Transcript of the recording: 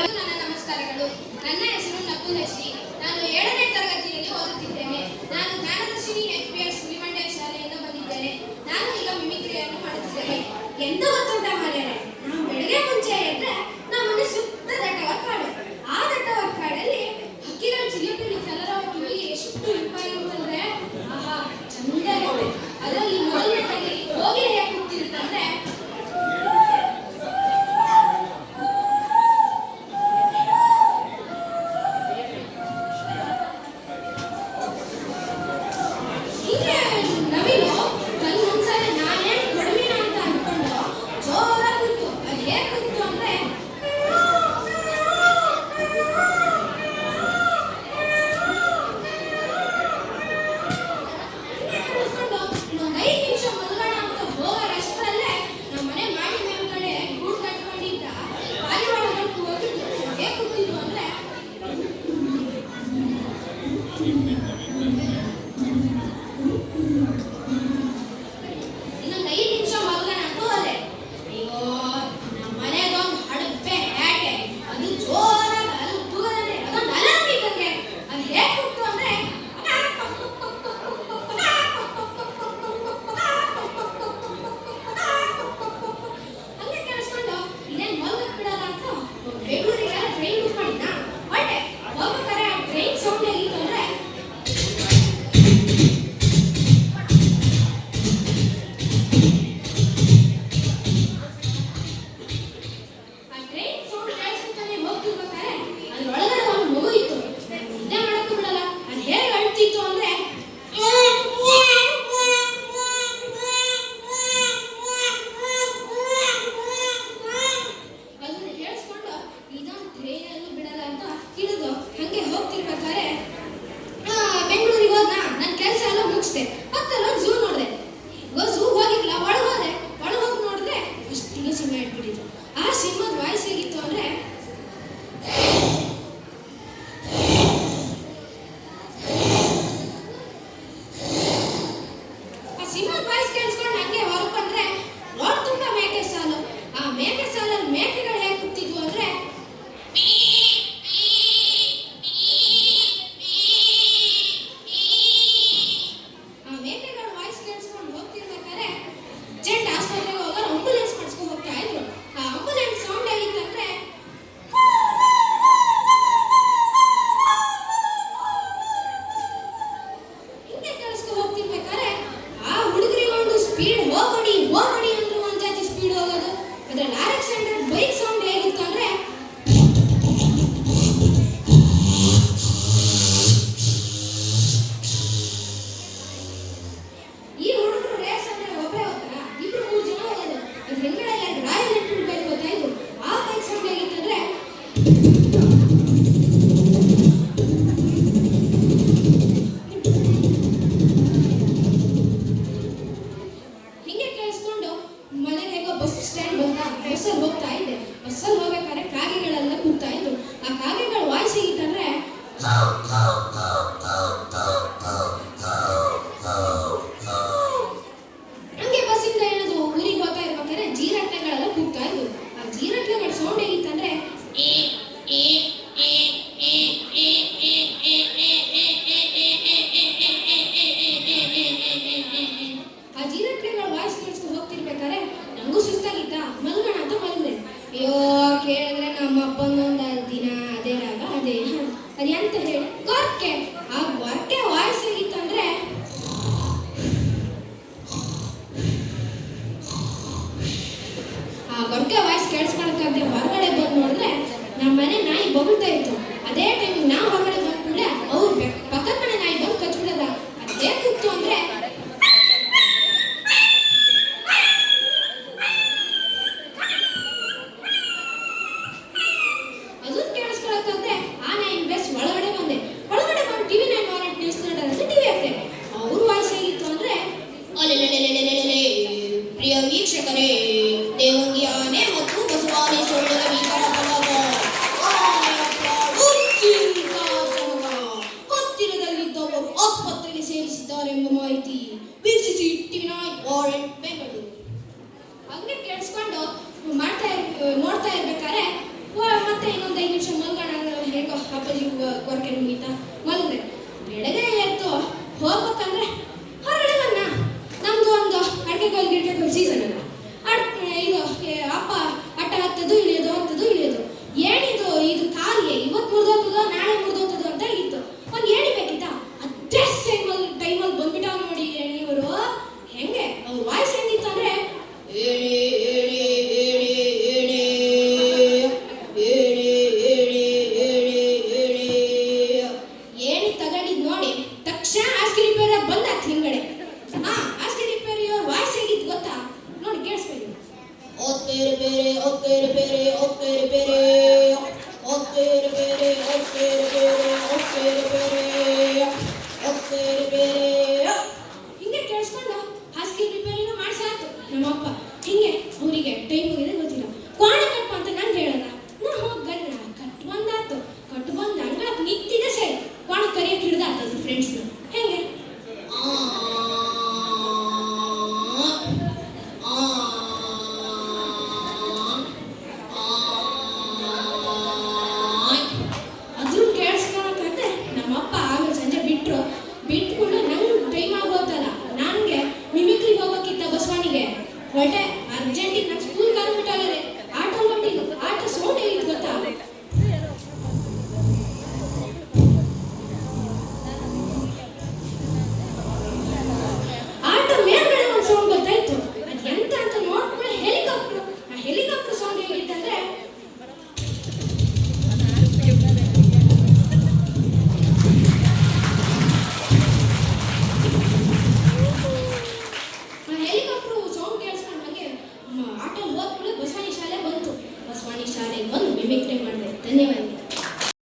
ನನ್ನ ನಮಸ್ಕಾರಗಳು. ನನ್ನ ಹೆಸರು ನಕುಲಶ್ರೀ. ನಾನು 7ನೇ ತರಗತಿಯಲ್ಲಿ ಓದುತ್ತಿದ್ದೇನೆ. ನಾನು ಜ್ಞಾನದರ್ಶಿನಿ FPS ಸುಲಿಮಂಡ್ಯ ಶಾಲೆಯಿಂದ ಬಂದಿದ್ದೇನೆ. ನಾನು ಈಗ ಮಿಮಿಕ್ರಿಯನ್ನು ಮಾಡುತ್ತಿದ್ದೇನೆ. ಎಂತ ಗೊತ್ತುಂಟ ಮಾರ್ಯಾರೆ, ನಾವು ಬೆಳಗ್ಗೆ ಮುಂಚೆ ಎದ್ರೆ ನಮ್ಮ ಮನೆ ಸುತ್ತ ದಟ್ಟವಾದ ಕಾಡು. ಆ ದಟ್ಟವಾದ ಕಾಡಲ್ಲಿ ಹಕ್ಕಿಗಳು ಚಿಲಿಪಿಲಿ ಕಲರವ ಕಿವಿಗೆ ಎಷ್ಟು ಇಂಪಾಗಿರುತ್ತಂದ್ರೆ ಆಹಾ ಚಂದ ಇರುತ್ತೆ. ಅದರಲ್ಲಿ ಮೊದಲನೇದಾಗಿ ಹೋಗಿ ಹೇಗೆ ಕೂತಿರುತ್ತಂದ್ರೆ ಪ್ರಿಯ ವೀಕ್ಷಕರೇ, ದೇವಂಗಿ ಆನೆ ಮತ್ತು ಬಸವಾನಿ ಸೊಳ್ಳೆಗಳ ಭೀಕರ ಬಲವ ಹತ್ತಿರದಲ್ಲಿದ್ದವರು ಆಸ್ಪತ್ರೆಗೆ ಸೇರಿಸಿದ್ದಾರೆಂಬ ಮಾಹಿತಿ. ವೀಕ್ಷಿಸಿ ಟಿವಿ9 ವಾರೆಂಟ್ ಬೆಂಗಳೂರು. ಹಂಗೆ ಕೇಳಿಸ್ಕೊಂಡು ನೋಡ್ತಾ ಇರ್ಬೇಕಾದ್ರೆ ಮತ್ತೆ ಇನ್ನೊಂದು 5 ನಿಮಿಷ ಮಲ್ಗೋಣ ಹೇಗೋ ಅಪ್ಪಾಜಿ ಕೊರಕೆ ಮುಗೀತಾ ಮಲಗ್ರೆ ಬೆಳಗ್ಗೆ ಎದ್ದು ಹೋಗ್ಬೇಕಂದ್ರೆ ಹೊರಡಗನ್ನ ನಮ್ದು ಒಂದು ಅಡಿಕೆಗೋಲ್ ಗಿಡಕೆಗೋಲ್ ಸೀಸನ್ ಅಲ್ಲ ಇದು ಅಪ್ಪ ಅಟ್ಟ ಹತ್ತದು ಇಳಿಯೋದು ಏನಿದು ಇದು ಕಾಲಿಗೆ ಇವತ್ತು ಮುರಿದೋಗ್ತದೋ ನಾಳೆ ಮುರಿದೋಗ್ತದೋ ಅಂತ ಇತ್ತು ಒಂದು ಏಣಿ ಬೇಕಿತ್ತಾ ಅದೇ ಟೈಮಲ್ಲಿ ಬಂದ್ಬಿಟ್ಟ ನೋಡಿ ಏಣಿಯವರು ಹೆಂಗೆ ಅವ್ರ ವಾಯ್ಸ್ ಹೆಂಗಿತ್ತು ಅಂದ್ರೆ ಏಣಿ ತಗೊಂಡಿದ್ ನೋಡಿ ತಕ್ಷಣ ಹಾಸಿಗೆ ರಿಪೇರಿ ಬಂದಾಕ್ತು ಹಿಂಗಡೆ ಹಾಸಿಗೆ ರಿಪೇರಿಯವ್ರ ವಾಯ್ಸ್ ಹೇಗಿತ್ತು ಗೊತ್ತಾ ನೋಡಿ ಕೇಳಿಸ್ಕೊಳ್ಳಿ ಹಿಂಗೆ ಕೇಳಿಸ್ಕೊಂಡು ಹಾಸಿಗೆ ರಿಪೇರಿನ ಮಾಡಿಸಾತು ನಮ್ಮಪ್ಪ ಹಿಂಗೆ ಅವರಿಗೆ ಟೈಮ್ ಹೋಗಿದೆ ಗೊತ್ತಿಲ್ಲ ಕೋಣ ಕಟ್ಪ ಅಂತ ನಂಗೆ ಹೇಳಲ್ಲ ನಾ ಹೋಗಿ ಕಟ್ಟು ಬಂದಾತು ಕಟ್ಟು ಬಂದ ಅಂಗಳಕ್ಕೆ ನಿಂತಿದೆ ಸರಿ ಕೋಣ ಕರಿಯಕ್ಕೆ ಹಿಡ್ದಾತದು ಫ್ರೆಂಡ್ಸ್ನ ಹೆಂಗೆ ಅದ್ರೂ ಕೇಳಿಸ್ಕೊಳಕಂತೆ ನಮ್ಮಪ್ಪ ಆಮೇಲೆ ಸಂಜೆ ಬಿಟ್ಕೊಂಡು ನಂಗೆ ಟೈಮ್ ಆಗೋತಲ್ಲ ನನಗೆ ಮಿಮಿಕ್ರಿಗೆ ಹೋಗ್ಬೇಕಿತ್ತ ಬಸವನಿಗೆ ಹೊರಟೆ ಅರ್ಜೆಂಟಿಗೆ ನನ್ನ ಸ್ಕೂಲ್ ಕಾರು ಬಿಟ್ಟಾಗದೆ ಆಟೋ ಹೊಟ್ಟಿದ್ದು ಆಟೋ ಸೌಂಡ್ ಹೇಗಿತ್ತು ಗೊತ್ತಾ ಆಟೋ ಮೇಲ್ಗಡೆ ಒಂದು ಸೌಂಡ್ ಗೊತ್ತಾಯ್ತು ಅದು ಎಂತ ಅಂತ ನೋಡ್ಕೊಂಡು ಹೆಲಿಕಾಪ್ಟರ್ ಸೌಂಡ್ ಹೇಗಿತ್ತಂದ್ರೆ ಹೆಲಿಕಾಪ್ಟರ್ ಸೌಂಡ್ ಕೇಳಿಸ್ಕೊಂಡು ಹಾಗೆ ಆಟೋ ಹೋದ್ಮೇಲೆ ಬಸವನಿ ಶಾಲೆ ಬಂತು ಬಸವನಿ ಶಾಲೆಗೆ ಬಂದು ಮಿಮಿಕ್ರಿ